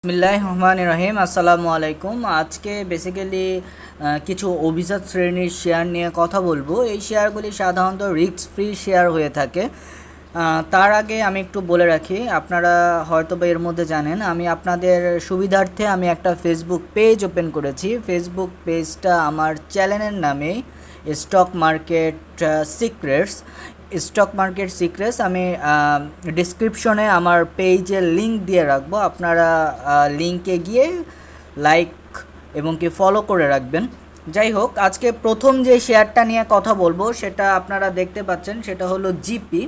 বিসমিল্লাহির রহমানির রহিম। আসসালামু আলাইকুম। আজকে বেসিক্যালি কিছু অভিজাত শ্রেণীর শেয়ার নিয়ে কথা বলবো। এই শেয়ারগুলি সাধারণত রিস্ক ফ্রি শেয়ার হয়ে থাকে। তার আগে আমি একটু বলে রাখি, আপনারা হয়তো বা এর মধ্যে জানেন, আমি আপনাদের সুবিধার্থে আমি একটা ফেসবুক পেজ ওপেন করেছি। ফেসবুক পেজটা আমার চ্যানেলের নামে স্টক মার্কেট সিক্রেটস। আমি ডিসক্রিপশনে আমার পেজের লিঙ্ক দিয়ে রাখবো। আপনারা লিঙ্কে গিয়ে লাইক এবং কি ফলো করে রাখবেন। যাই হোক, আজকে প্রথম যে শেয়ারটা নিয়ে কথা বলবো সেটা আপনারা দেখতে পাচ্ছেন, সেটা হলো জিপি।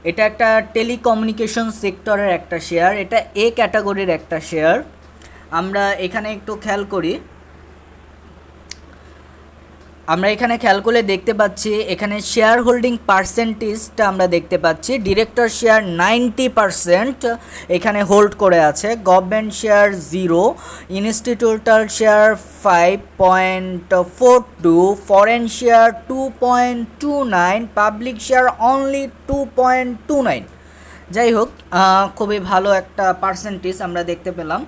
এটা একটা টেলিকমিউনিকেশন সেক্টরের একটা শেয়ার, এটা এ ক্যাটাগরির একটা শেয়ার। আমরা এখানে একটু খেয়াল করি, আমরা এখানে খেয়াল করলে দেখতে পাচ্ছি এখানে শেয়ার হোল্ডিং পার্সেন্টেজটা আমরা দেখতে পাচ্ছি। ডিরেক্টর শেয়ার 90% এখানে হোল্ড করে আছে, government share 0, institutional share 5.42, foreign share 2.29, public share only 2.29। যাই হোক, খুবই ভালো একটা পার্সেন্টেজ আমরা দেখতে পেলাম।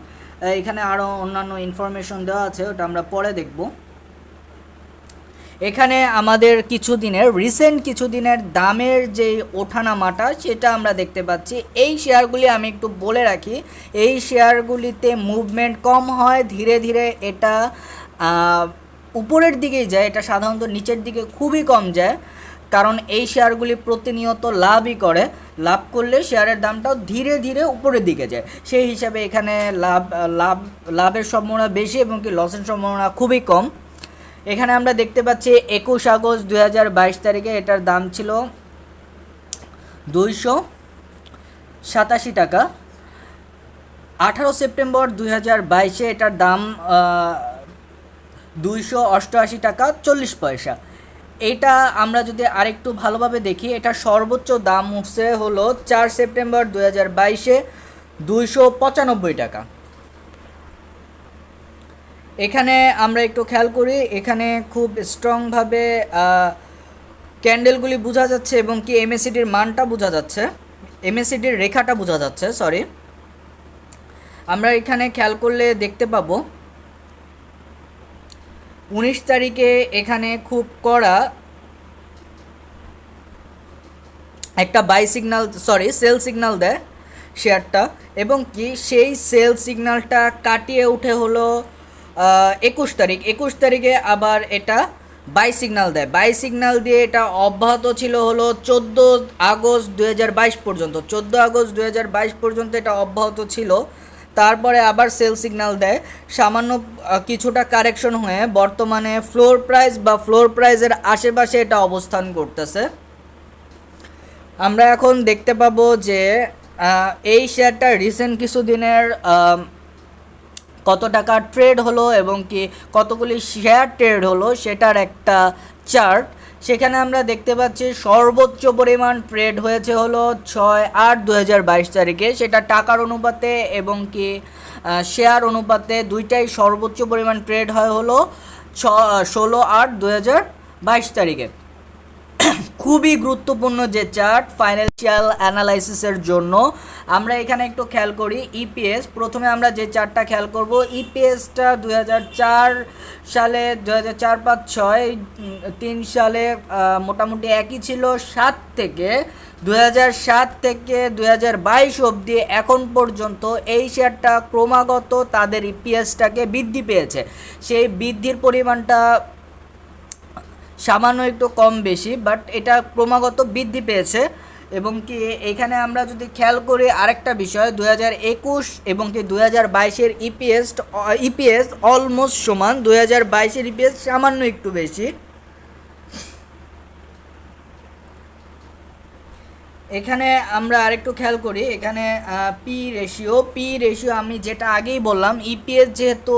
এখানে আরও অন্যান্য ইনফরমেশন দেওয়া আছে, ওটা আমরা পরে দেখব। এখানে আমাদের রিসেন্ট কিছুদিনের দামের যে ওঠানামাটা সেটা আমরা দেখতে পাচ্ছি। এই শেয়ারগুলি আমি একটু বলে রাখি, এই শেয়ারগুলিতে মুভমেন্ট কম হয়, ধীরে ধীরে এটা উপরের দিকেই যায়, এটা সাধারণত নিচের দিকে খুবই কম যায়, কারণ এই শেয়ারগুলি প্রতিনিয়ত লাভই করে। লাভ করলে শেয়ারের দামটাও ধীরে ধীরে উপরের দিকে যায়, সেই হিসাবে এখানে লাভের সম্ভাবনা বেশি এবং কি লসের সম্ভাবনা খুবই কম। এখানে আমরা দেখতে পাচ্ছি 21 আগস্ট 2022 তারিখে এটার দাম ছিল 287 টাকা। 18 সেপ্টেম্বর 2022 এটার দাম 288 টাকা 40 পয়সা। এটা আমরা যদি আরেকটু ভালোভাবে দেখি, এটা সর্বোচ্চ দাম উঠছে হলো 4 সেপ্টেম্বর 2022 295 টাকা। এখানে আমরা একটু খেয়াল করি, এখানে খুব স্ট্রংভাবে ক্যান্ডেলগুলি বোঝা যাচ্ছে এবং কি এমএসিডির মানটা বোঝা যাচ্ছে, এমএসিডির রেখাটা বোঝা যাচ্ছে, সরি। আমরা এখানে খেয়াল করলে দেখতে পাবো 19 তারিখে এখানে খুব কড়া একটা সেল সিগন্যাল দেয় শেয়ারটা, এবং কি সেই সেল সিগন্যালটা কাটিয়ে উঠে হলো 21 তারিখে আবার এটা বাই সিগন্যাল দেয়। বাই সিগন্যাল দিয়ে এটা অব্যাহত ছিল হলো 14 আগস্ট 2022 পর্যন্ত। 14 আগস্ট 2022 পর্যন্ত এটা অব্যাহত ছিল, তারপরে আবার সেল সিগন্যাল দেয়। সামান্য কিছুটা কারেকশন হয়ে বর্তমানে ফ্লোর প্রাইসের আশেপাশে এটা অবস্থান করতেছে। আমরা এখন দেখতে পাবো যে এই শেয়ারটা রিসেন্ট কিছুদিনের কত টাকা ট্রেড হলো এবং কি কতগুলি শেয়ার ট্রেড হলো সেটার একটা চার্ট। সেখানে আমরা দেখতে পাচ্ছি সর্বোচ্চ পরিমাণ ট্রেড হয়েছে হলো 6/8/2022 তারিখে, সেটা টাকার অনুপাতে এবং কি শেয়ার অনুপাতে দুইটাই সর্বোচ্চ পরিমাণ ট্রেড হয় হলো 16/8/2022 তারিখে। খুবই গুরুত্বপূর্ণ যে চার্ট ফাইন্যান্সিয়াল অ্যানালাইসিসের জন্য। আমরা এখানে একটু খেয়াল করি ইপিএস। প্রথমে আমরা যে চার্টটা খেয়াল করব, ইপিএসটা 2004 সালে 2004-5-6 সালে মোটামুটি একই ছিল। 2007 থেকে 2022 অবধি এখন পর্যন্ত এই শেয়ারটা ক্রমাগত তাদের ইপিএসটাকে বৃদ্ধি পেয়েছে। সেই বৃদ্ধির পরিমাণটা সামান্য একটু কম বেশি, বাট এটা ক্রমাগত বৃদ্ধি পেয়েছে। এবং কি এখানে আমরা যদি খেয়াল করি আরেকটা বিষয়, 2021 এবং কি 2022-এর ইপিএস অলমোস্ট সমান, 2022-এর ইপিএস সামান্য একটু বেশি। এখানে আমরা আরেকটু খেয়াল করি, এখানে পি রেশিও আমি যেটা আগেই বললাম, ইপিএস যেহেতু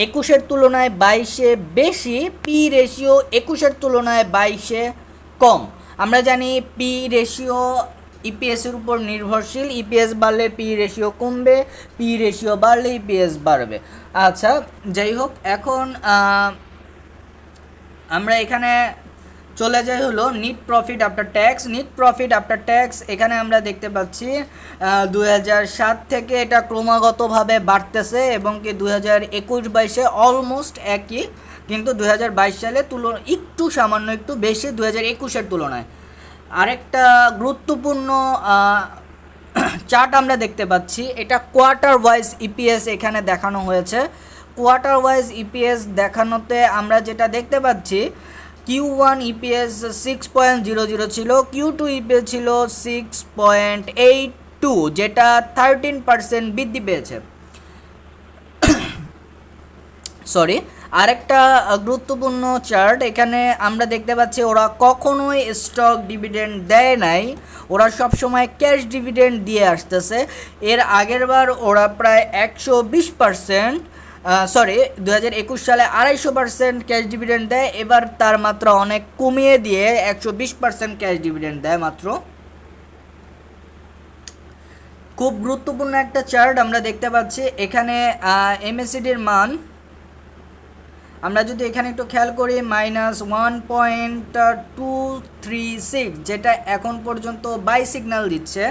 21-এর তুলনায় 22-এ বেশি, পি রেশিও 21-এর তুলনায় 22-এ কম। আমরা জানি পি রেশিও ইপিএসের উপর নির্ভরশীল, ইপিএস বাড়লে পি রেশিও কমবে, পি রেশিও বাড়লে ইপিএস বাড়বে। আচ্ছা, যাই হোক, এখন আমরা এখানে চলে যায় হলো NEET profit after tax. NEET profit after tax এখানে আমরা দেখতে পাচ্ছি 2007 থেকে এটা ক্রমাগতভাবে বাড়তেছে এবং কি 2021-22-এ অলমোস্ট একই, কিন্তু 2022 সালে একটু সামান্য একটু বেশি 2021-এর তুলনায়। আরেকটা গুরুত্বপূর্ণ চার্ট আমরা দেখতে পাচ্ছি, এটা কোয়ার্টার ওয়াইজ ইপিএস এখানে দেখানো হয়েছে। কোয়ার্টার ওয়াইজ ইপিএস দেখানোতে আমরা যেটা দেখতে পাচ্ছি, Q1 ইপিএস 6.00 ছিল, Q2 ইপিএস ছিল 6.82, যেটা 13% বৃদ্ধি পেয়েছে। সরি, আরেকটা গুরুত্বপূর্ণ চার্ট এখানে আমরা দেখতে পাচ্ছি, ওরা কখনোই স্টক ডিভিডেন্ড দেয় নাই, ওরা সবসময় ক্যাশ ডিভিডেন্ড দিয়ে আসতেছে। এর আগের বার ওরা প্রায় 120%, 2021 সালে 250% ক্যাশ ডিভিডেন্ড দেয়, এবার তার মাত্রা অনেক কমিয়ে দিয়ে 120% ক্যাশ ডিভিডেন্ড দেয় মাত্র। খুব গুরুত্বপূর্ণ একটা চার্ট আমরা দেখতে পাচ্ছি এখানে। এমএসিডির মান আমরা যদি এখানে একটু খেয়াল করি, -1.236, যেটা এখন পর্যন্ত বাই সিগন্যাল দিচ্ছে,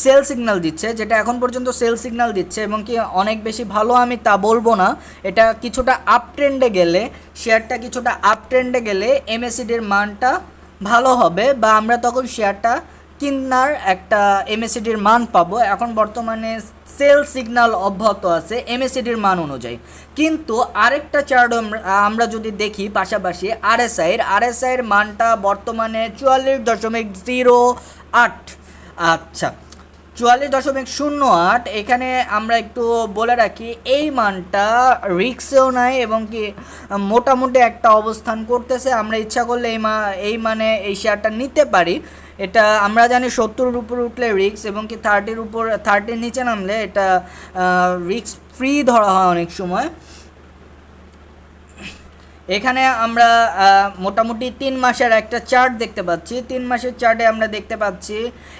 সেল সিগন্যাল দিচ্ছে, যেটা এখন পর্যন্ত সেল সিগন্যাল দিচ্ছে এবং কি অনেক বেশি ভালো আমি তা বলবো না। এটা কিছুটা আপ ট্রেন্ডে গেলে, শেয়ারটা কিছুটা আপ ট্রেন্ডে গেলে এমএসিডির মানটা ভালো হবে, বা আমরা তখন শেয়ারটা কিনার একটা এমএসিডির মান পাবো। এখন বর্তমানে সেল সিগন্যাল অব্যাহত আছে এমএসিডির মান অনুযায়ী। কিন্তু আরেকটা চার্ট আমরা যদি দেখি পাশাপাশি আরএসআইয়ের মানটা বর্তমানে 44.08। আচ্ছা, 44.08। এখানে আমরা একটু বলে রাখি, এই মানটা রিক্সেও নাই এবং কি মোটামুটি একটা অবস্থান করতেছে। আমরা ইচ্ছা করলে এই মানে এই শেয়ারটা নিতে পারি। এটা আমরা জানি 70-এর উপর উঠলে রিক্স এবং কি 30-এর নিচে নামলে এটা রিক্স ফ্রি ধরা হয় অনেক সময়। এখানে আমরা মোটামুটি 3 মাসের একটা চার্ট দেখতে পাচ্ছি। 3 মাসের চার্টে আমরা দেখতে পাচ্ছি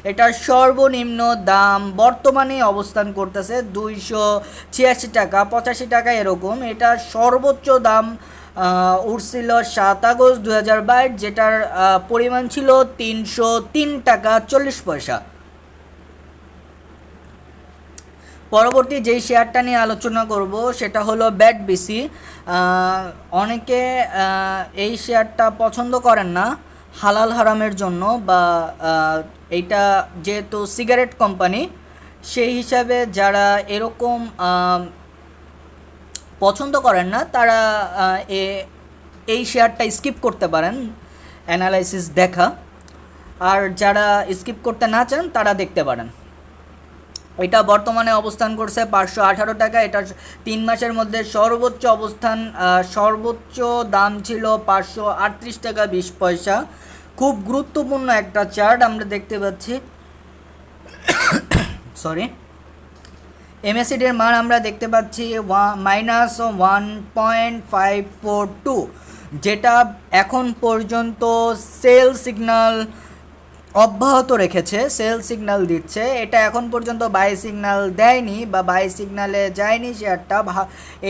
এটার সর্বনিম্ন দাম বর্তমানে অবস্থান করতেছে 286 টাকা, 85 টাকা এরকম। এটা সর্বোচ্চ দাম উঠছিল 7 আগস্ট 2022, যেটার পরিমাণ ছিল 303 টাকা 40 পয়সা। পরবর্তী যেই শেয়ারটা নিয়ে আলোচনা করব সেটা হলো ব্যাট বিসি। অনেকে এই শেয়ারটা পছন্দ করেন না হালাল হারামের জন্য, বা এইটা যেহেতু সিগারেট কোম্পানি, সেই হিসাবে যারা এরকম পছন্দ করেন না তারা এই শেয়ারটা স্কিপ করতে পারেন অ্যানালাইসিস দেখা, আর যারা স্কিপ করতে না চান তারা দেখতে পারেন। এটা বর্তমানে অবস্থান করছে 518 টাকা। এটা 3 মাসের মধ্যে সর্বোচ্চ দাম ছিল 538 টাকা 20 পয়সা। খুব গুরুত্বপূর্ণ একটা চার্ট আমরা দেখতে পাচ্ছি। এমএসিডির মান আমরা দেখতে পাচ্ছি -1.542, যেটা এখন পর্যন্ত সেল সিগন্যাল অব্যাহত রেখেছে, সেল সিগন্যাল দিচ্ছে। এটা এখন পর্যন্ত বাই সিগন্যাল দেয়নি বা বাই সিগন্যালে যায়নি শেয়ারটা।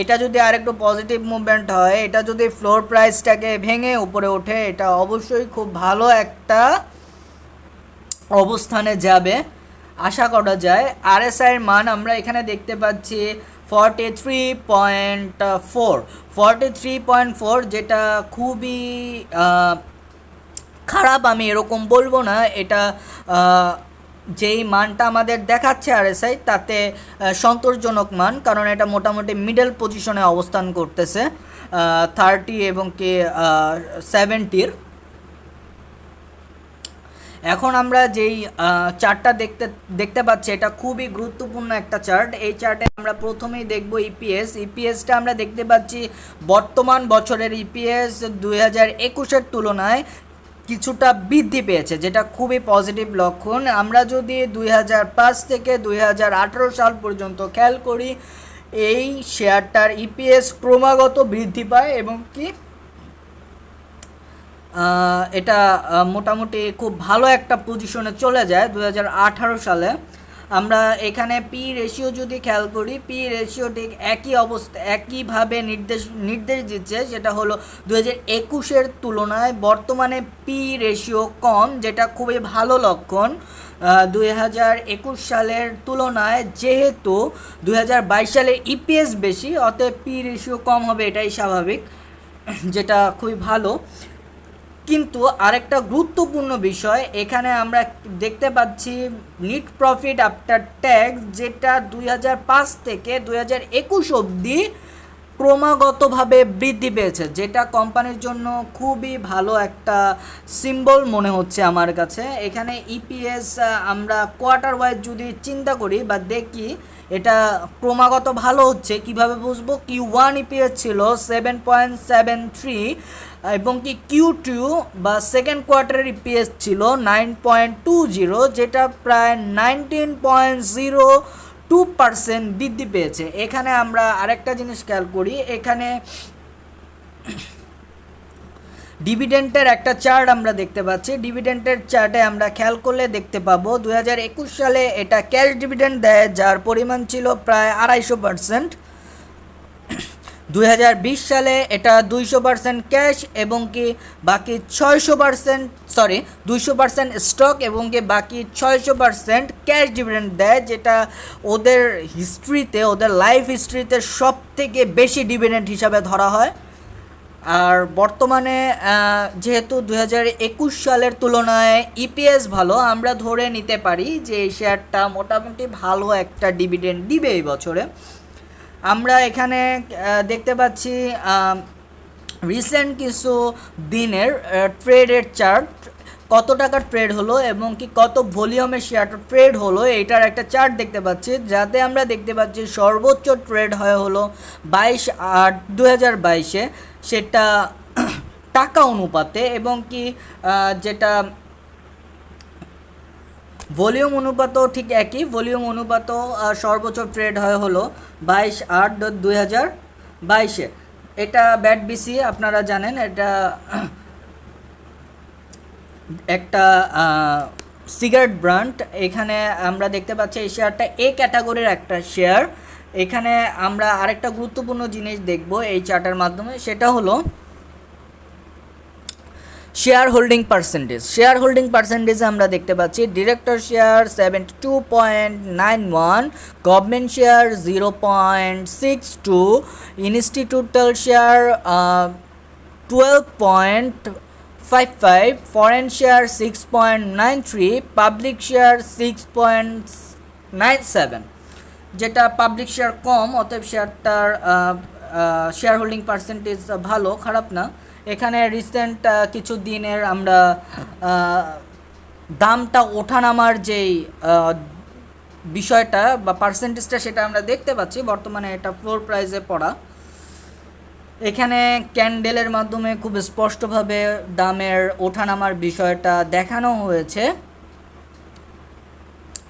এটা যদি আরেকটু পজিটিভ মুভমেন্ট হয়, এটা যদি ফ্লোর প্রাইসটাকে ভেঙে উপরে ওঠে, এটা অবশ্যই খুব ভালো একটা অবস্থানে যাবে আশা করা যায়। আরএসআইয়ের মান আমরা এখানে দেখতে পাচ্ছি 43.4, যেটা খুবই খারাপ আমি এরকম বলবো না। এটা যেই মানটা আমাদের দেখাচ্ছে আরএসআই, তাতে সন্তোষজনক মান, কারণ এটা মোটামুটি মিডল পজিশনে অবস্থান করতেছে 30 এবং কি 70-র। এখন আমরা যেই চার্টটা দেখতে পাচ্ছি, এটা খুবই গুরুত্বপূর্ণ একটা চার্ট। এই চার্টে আমরা প্রথমেই দেখব ইপিএসটা আমরা দেখতে পাচ্ছি বর্তমান বছরের ইপিএস 2021-এর তুলনায় কিছুটা বৃদ্ধি পেয়েছে, যেটা খুবই পজিটিভ লক্ষণ। আমরা যদি 2005 থেকে 2018 সাল পর্যন্ত খেয়াল করি, এই শেয়ারটার ইপিএস ক্রমাগত বৃদ্ধি পায় এবং কি এটা মোটামুটি খুব ভালো একটা পজিশনে চলে যায় 2018 সালে। আমরা এখানে পি রেশিও যদি খেয়াল করি, পি রেশিও ঠিক একই অবস্থা একইভাবে নির্দেশ দিচ্ছে, সেটা হলো 2021-এর তুলনায় বর্তমানে পি রেশিও কম, যেটা খুবই ভালো লক্ষণ। 2021 সালের তুলনায় যেহেতু 2022 সালে ইপিএস বেশি, অতএব পি রেশিও কম হবে, এটাই স্বাভাবিক, যেটা খুবই ভালো। কিন্তু আরেকটা গুরুত্বপূর্ণ বিষয় এখানে আমরা দেখতে পাচ্ছি নেট প্রফিট আফটার ট্যাক্স, যেটা 2005 থেকে 2021 অবধি ক্রমাগতভাবে বৃদ্ধি পেয়েছে, যেটা কোম্পানির জন্য খুবই ভালো একটা সিম্বল মনে হচ্ছে আমার কাছে। এখানে ইপিএস আমরা কোয়ার্টার ওয়াইজ যদি চিন্তা করি বা দেখি, এটা ক্রমাগত ভালো হচ্ছে। কিভাবে বুঝবো? Q1 ইপিএস ছিল 7.73 এবং কি Q2 বা সেকেন্ড কোয়ার্টারের ইপিএস ছিল 9.20, যেটা প্রায় 19.02% বৃদ্ধি পেয়েছে। এখানে আমরা আরেকটা জিনিস খেয়াল করি, এখানে ডিভিডেন্টের একটা চার্ট আমরা দেখতে পাচ্ছি। ডিভিডেন্টের চার্টে আমরা খেয়াল করলে দেখতে পাবো 2021 সালে এটা ক্যাশ ডিভিডেন্ড দেয়, যার পরিমাণ ছিল প্রায় 250%। 2020 সালে এটা 200% ক্যাশ এবং কি বাকি 200% স্টক এবং কি বাকি 600% ক্যাশ ডিভিডেন্ড দেয়, যেটা ওদের হিস্ট্রিতে, ওদের লাইফ হিস্ট্রিতে সব থেকে বেশি ডিভিডেন্ড হিসাবে ধরা হয়। আর বর্তমানে যেহেতু 2021 সালের তুলনায় ইপিএস ভালো, আমরা ধরে নিতে পারি যে এই শেয়ারটা মোটামুটি ভালো একটা ডিভিডেন্ড দিবে এই বছরে। আমরা এখানে দেখতে পাচ্ছি রিসেন্ট কিছু দিনের ট্রেডের চার্ট, কত টাকার ট্রেড হলো এবং কি কত ভলিউমের শেয়ারটা ট্রেড হলো, এইটার একটা চার্ট দেখতে পাচ্ছি, যাতে আমরা দেখতে পাচ্ছি সর্বোচ্চ ট্রেড হলো 22/8/2022-এ, সেটা টাকা অনুপাতে, এবং কি যেটা ভলিউম অনুপাতও ঠিক একই, ভলিউম অনুপাতও সর্বোচ্চ ট্রেড হলো 22/8/2022-এ। এটা ব্যাট বিসি, আপনারা জানেন এটা একটা সিগারেট ব্র্যান্ড। এখানে আমরা দেখতে পাচ্ছি এই শেয়ারটা এ ক্যাটাগরির একটা শেয়ার। এখানে আমরা আরেকটা গুরুত্বপূর্ণ জিনিস দেখব এই চার্টের মাধ্যমে, সেটা হলো share holding percentage. Share holding পার্সেন্টেজে আমরা দেখতে পাচ্ছি director share 72.91, government share 0.62, institutional share 12.55, foreign share 6.93, public share 6.97। যেটা পাবলিক শেয়ার কম, অতএব শেয়ারটার শেয়ার হোল্ডিং পার্সেন্টেজ ভালো, খারাপ না। এখানে রিসেন্ট কিছু দিনের আমরা দামটা ওঠানামার যেই বিষয়টা বা পার্সেন্টেজটা, সেটা আমরা দেখতে পাচ্ছি। বর্তমানে এটা ফ্লোর প্রাইসে পড়া। এখানে ক্যান্ডেলের মাধ্যমে খুব স্পষ্টভাবে দামের ওঠানামার বিষয়টা দেখানো হয়েছে,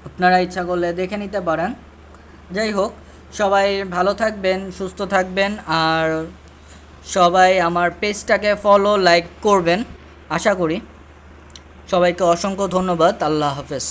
আপনারা ইচ্ছা করলে দেখে নিতে পারেন। যাই হোক, সবাই ভালো থাকবেন, সুস্থ থাকবেন, আর সবাই আমার পেজটাকে ফলো লাইক করবেন আশা করি। সবাইকে অসংখ্য ধন্যবাদ। আল্লাহ হাফেজ।